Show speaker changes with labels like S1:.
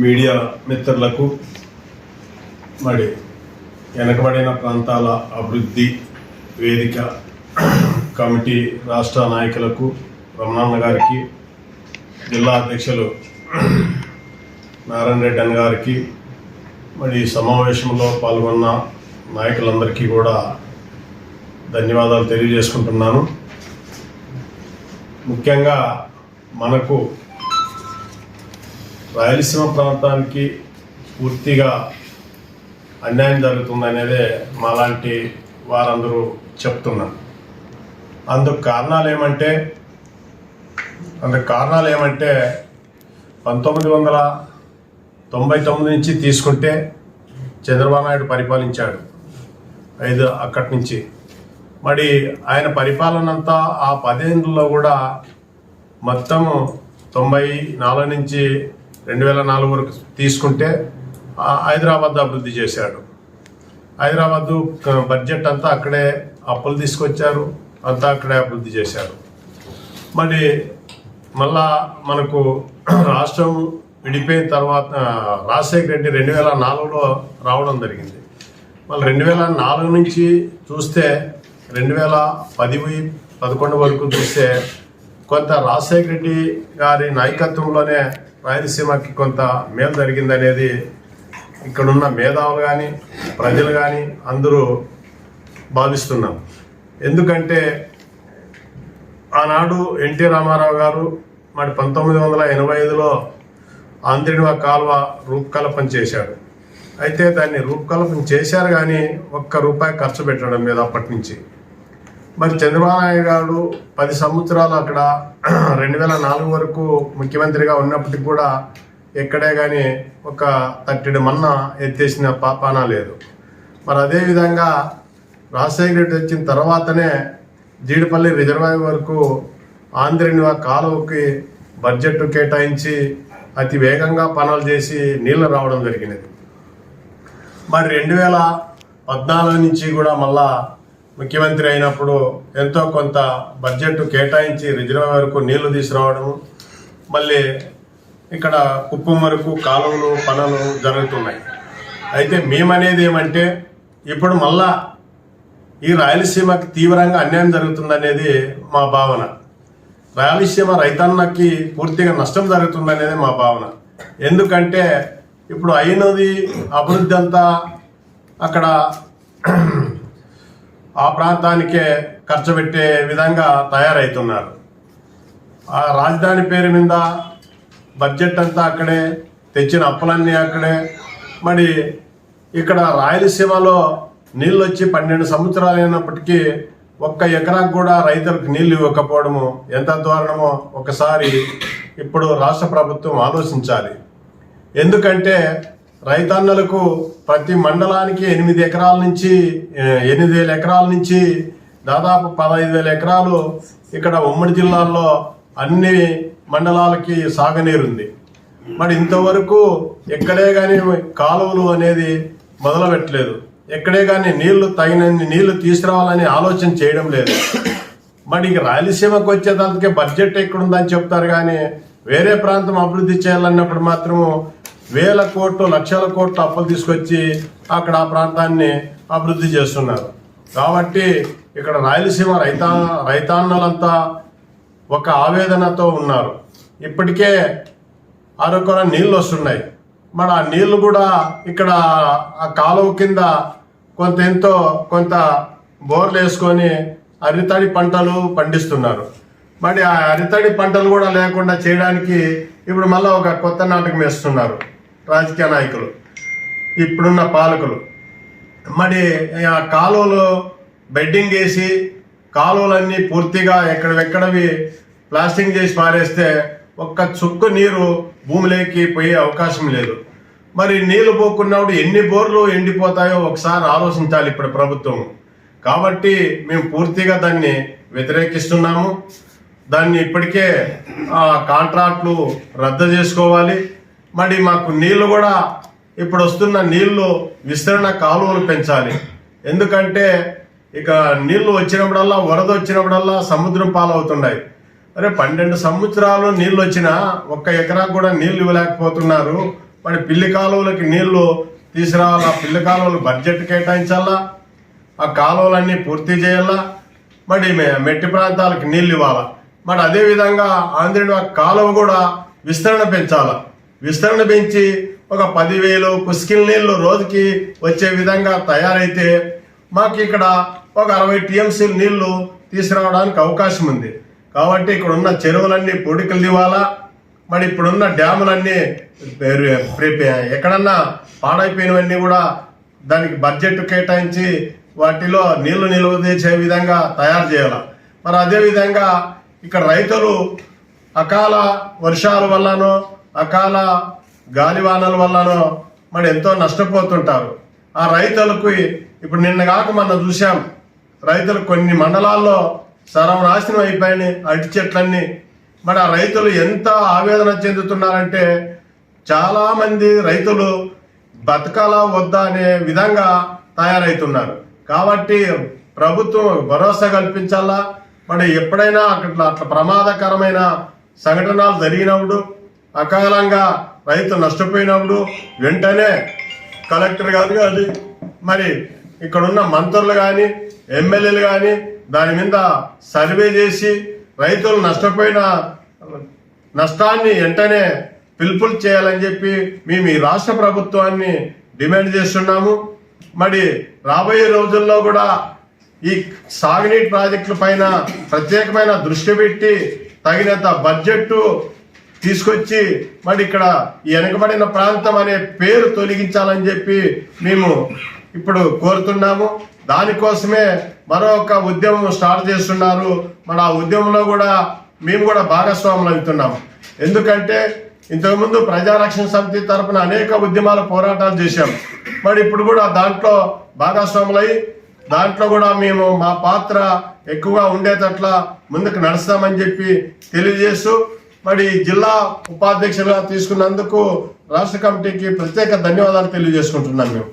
S1: Media మిత్రులకు మరి వెనకబడిన ప్రాంతాల అభివృద్ధి వేదిక కమిటీ రాష్ట్ర నాయకులకు రమణన్న గారికి, జిల్లా అధ్యక్షులు నారాయణ రెడ్డి అన్న గారికి, మరి సమావేశంలో పాల్గొన్న నాయకులందరికీ కూడా ధన్యవాదాలు తెలియజేసుకుంటున్నాను. ముఖ్యంగా మనకు రాయలసీమ ప్రాంతానికి పూర్తిగా అన్యాయం జరుగుతుందనేదే మాలాంటి వారందరూ చెప్తున్నారు. అందుకు కారణాలు ఏమంటే 1999 నుంచి తీసుకుంటే చంద్రబాబు నాయుడు పరిపాలించాడు అక్కడి నుంచి. మరి ఆయన పరిపాలన అంతా ఆ 10 ఏళ్ళలో కూడా మొత్తం 94 నుంచి 2004 వరకు తీసుకుంటే హైదరాబాద్ అభివృద్ధి చేశాడు. హైదరాబాదు బడ్జెట్ అంతా అక్కడే అప్పులు తీసుకొచ్చారు, అంతా అక్కడే అభివృద్ధి చేశారు. మరి మళ్ళా మనకు రాష్ట్రం విడిపోయిన తర్వాత రాజశేఖర రెడ్డి 2004లో రావడం జరిగింది. మళ్ళీ 2004 నుంచి చూస్తే 2010-11 వరకు చూస్తే కొంత రాజశేఖర రెడ్డి గారి నాయకత్వంలోనే రాయలసీమకి కొంత మేలు జరిగిందనేది ఇక్కడున్న మేధావులు కానీ ప్రజలు కానీ అందరూ భావిస్తున్నాం. ఎందుకంటే ఆనాడు ఎన్టీ రామారావు గారు మరి 1985లో ఆంధ్రనివా కాలువ రూపకల్పన చేశాడు. అయితే దాన్ని రూపకల్పన చేశారు కానీ ₹1 ఖర్చు పెట్టడం మీద అప్పటి నుంచి. మరి చంద్రబాబు నాయుడు గారు 10 సంవత్సరాలు అక్కడ 2004 వరకు ముఖ్యమంత్రిగా ఉన్నప్పటికీ కూడా ఎక్కడే కానీ ఒక తట్టెడు మన్నా ఎత్తేసిన పాపాన లేదు. మరి అదేవిధంగా రాజశేఖర రెడ్డి వచ్చిన తర్వాతనే జీడిపల్లి రిజర్వాయర్ వరకు ఆంధ్రనివా కాలువకి బడ్జెట్ కేటాయించి అతి వేగంగా పనులు చేసి నీళ్లు రావడం జరిగినది. మరి 2014 నుంచి కూడా మళ్ళా ముఖ్యమంత్రి అయినప్పుడు ఎంతో కొంత బడ్జెట్ కేటాయించి రిజర్వాయర్ వరకు నీళ్లు తీసుకురావడము, మళ్ళీ ఇక్కడ కుప్పం వరకు కాలువలు పనులు జరుగుతున్నాయి. అయితే మేమనేది ఏమంటే ఇప్పుడు మళ్ళా ఈ రాయలసీమకి తీవ్రంగా అన్యాయం జరుగుతుందనేది మా భావన. రాయలసీమ రైతన్నకి పూర్తిగా నష్టం జరుగుతుందనేది మా భావన. ఎందుకంటే ఇప్పుడు అయినది అభివృద్ధి అంతా అక్కడ ఆ ప్రాంతానికే ఖర్చు పెట్టే విధంగా తయారవుతున్నారు. ఆ రాజధాని పేరు మీద బడ్జెట్ అంతా అక్కడే, తెచ్చిన అప్పులన్నీ అక్కడే. మరి ఇక్కడ రాయలసీమలో నీళ్ళు వచ్చి 12 సంవత్సరాలు అయినప్పటికీ 1 ఎకరాకు కూడా రైతులకు నీళ్లు ఇవ్వకపోవడము ఎంత దారుణమో ఒకసారి ఇప్పుడు రాష్ట్ర ప్రభుత్వం ఆలోచించాలి. ఎందుకంటే రైతన్నలకు ప్రతి మండలానికి 8,000 ఎకరాల నుంచి దాదాపు 15,000 ఎకరాలు ఇక్కడ ఉమ్మడి జిల్లాల్లో అన్ని మండలాలకి సాగునీరుంది. మరి ఇంతవరకు ఎక్కడే కానీ కాలువలు అనేది మొదలు పెట్టలేదు, ఎక్కడే కానీ తగినన్ని నీళ్లు తీసుకురావాలని ఆలోచన చేయడం లేదు. మరి రాయలసీమకు వచ్చేదానికి బడ్జెట్ ఎక్కడుందని చెప్తారు కానీ వేరే ప్రాంతం అభివృద్ధి చేయాలన్నప్పుడు మాత్రము వేల కోట్లు లక్షల కోట్లు అప్పులు తీసుకొచ్చి అక్కడ ఆ ప్రాంతాన్ని అభివృద్ధి చేస్తున్నారు. కాబట్టి ఇక్కడ రాయలసీమ రైతాన్నలంతా ఒక ఆవేదనతో ఉన్నారు. ఇప్పటికే అరకొర నీళ్ళు వస్తున్నాయి. మరి ఆ నీళ్లు కూడా ఇక్కడ ఆ కాలువ కింద కొంత బోర్లు వేసుకొని అరితడి పంటలు పండిస్తున్నారు. మరి ఆ అరితడి పంటలు కూడా లేకుండా చేయడానికి ఇప్పుడు మళ్ళీ ఒక కొత్త నాటకం వేస్తున్నారు రాజకీయ నాయకులు, ఇప్పుడున్న పాలకులు. మరి ఆ కాలువలు బెడ్డింగ్ వేసి కాలువలన్నీ పూర్తిగా ఎక్కడెక్కడవి ప్లాస్టింగ్ చేసి పారేస్తే ఒక్క చుక్కు నీరు భూమిలోకి పోయే అవకాశం లేదు. మరి నీళ్లు పోకున్నప్పుడు ఎన్ని బోర్లు ఎండిపోతాయో ఒకసారి ఆలోచించాలి ఇప్పుడు ప్రభుత్వం. కాబట్టి మేము పూర్తిగా దాన్ని వ్యతిరేకిస్తున్నాము. దాన్ని ఇప్పటికే కాంట్రాక్ట్లు రద్దు చేసుకోవాలి. మరి మాకు నీళ్లు కూడా ఇప్పుడు వస్తున్న నీళ్లు విస్తరణ కాలువలు పెంచాలి. ఎందుకంటే ఇక నీళ్లు వచ్చినప్పుడల్లా వరద వచ్చినప్పుడల్లా సముద్రం పాలవుతున్నాయి. అరే 12 సంవత్సరాలు నీళ్ళు వచ్చినా 1 ఎకరాకు కూడా నీళ్లు ఇవ్వలేకపోతున్నారు. మరి పిల్లి కాలువలకి నీళ్లు తీసుకురావాలా, పిల్లి కాలువలు బడ్జెట్ కేటాయించాలా, ఆ కాలువలన్నీ పూర్తి చేయాలా, మరి మెట్టి ప్రాంతాలకు నీళ్ళు ఇవ్వాలా. మరి అదేవిధంగా ఆంధ్రుడి కాలువ కూడా విస్తరణ పెంచాలా. విస్తరణ పెంచి ఒక 10,000 పుష్కిల్ నీళ్లు రోజుకి వచ్చే విధంగా తయారైతే మాకు ఇక్కడ ఒక 60 TMC నీళ్లు తీసుకురావడానికి అవకాశం ఉంది. కాబట్టి ఇక్కడ ఉన్న చెరువులన్నీ పొడికలు దివాలా. మరి ఇప్పుడున్న డ్యాములన్నీ ఎక్కడన్నా పాడైపోయినవన్నీ కూడా దానికి బడ్జెట్ కేటాయించి వాటిలో నీళ్లు నిల్వ చేసే విధంగా తయారు చేయాలి. మరి అదేవిధంగా ఇక్కడ రైతులు అకాల వర్షాల వల్లనో అకాల గాలివానల వల్లనో మరి ఎంతో నష్టపోతుంటారు. ఆ రైతులకు ఇప్పుడు నిన్న కాక మనం చూసాం, రైతులు కొన్ని మండలాల్లో సర్వనాశనం అయిపోయినాయి అరటి చెట్లన్నీ. మరి ఆ రైతులు ఎంత ఆవేదన చెందుతున్నారంటే చాలా మంది రైతులు బతకాలా వద్దా అనే విధంగా తయారవుతున్నారు. కాబట్టి ప్రభుత్వం భరోసా కల్పించాలా. మరి ఎప్పుడైనా అట్లా ప్రమాదకరమైన సంఘటనలు జరిగినప్పుడు, అకాలంగా రైతు నష్టపోయినప్పుడు వెంటనే కలెక్టర్ గారు కానీ మరి ఇక్కడున్న మంత్రులు కానీ ఎమ్మెల్యేలు కానీ దాని మీద సర్వే చేసి రైతులు నష్టపోయిన నష్టాన్ని వెంటనే పిలుపులు చేయాలని చెప్పి మేము ఈ రాష్ట్ర ప్రభుత్వాన్ని డిమాండ్ చేస్తున్నాము. మరి రాబోయే రోజుల్లో కూడా ఈ సాగునీటి ప్రాజెక్టుల పైన ప్రత్యేకమైన దృష్టి పెట్టి తగినంత బడ్జెట్ తీసుకొచ్చి మరి ఇక్కడ ఈ వెనుకబడిన ప్రాంతం అనే పేరు తొలగించాలని చెప్పి మేము ఇప్పుడు కోరుతున్నాము. దానికోసమే మరొక ఉద్యమం స్టార్ట్ చేస్తున్నారు. మన ఆ ఉద్యమంలో కూడా మేము కూడా భాగస్వాములు అవుతున్నాము. ఎందుకంటే ఇంతకుముందు ప్రజారక్షణ సమితి తరపున అనేక ఉద్యమాల పోరాటాలు చేశాం. మరి ఇప్పుడు కూడా దాంట్లో భాగస్వాములై దాంట్లో కూడా మేము మా పాత్ర ఎక్కువగా ఉండేటట్ల ముందుకు నడుస్తామని చెప్పి తెలియజేస్తూ మరి జిల్లా ఉపాధ్యక్షులుగా తీసుకున్నందుకు రాష్ట్ర కమిటీకి ప్రత్యేక ధన్యవాదాలు తెలియజేసుకుంటున్నాను మేము.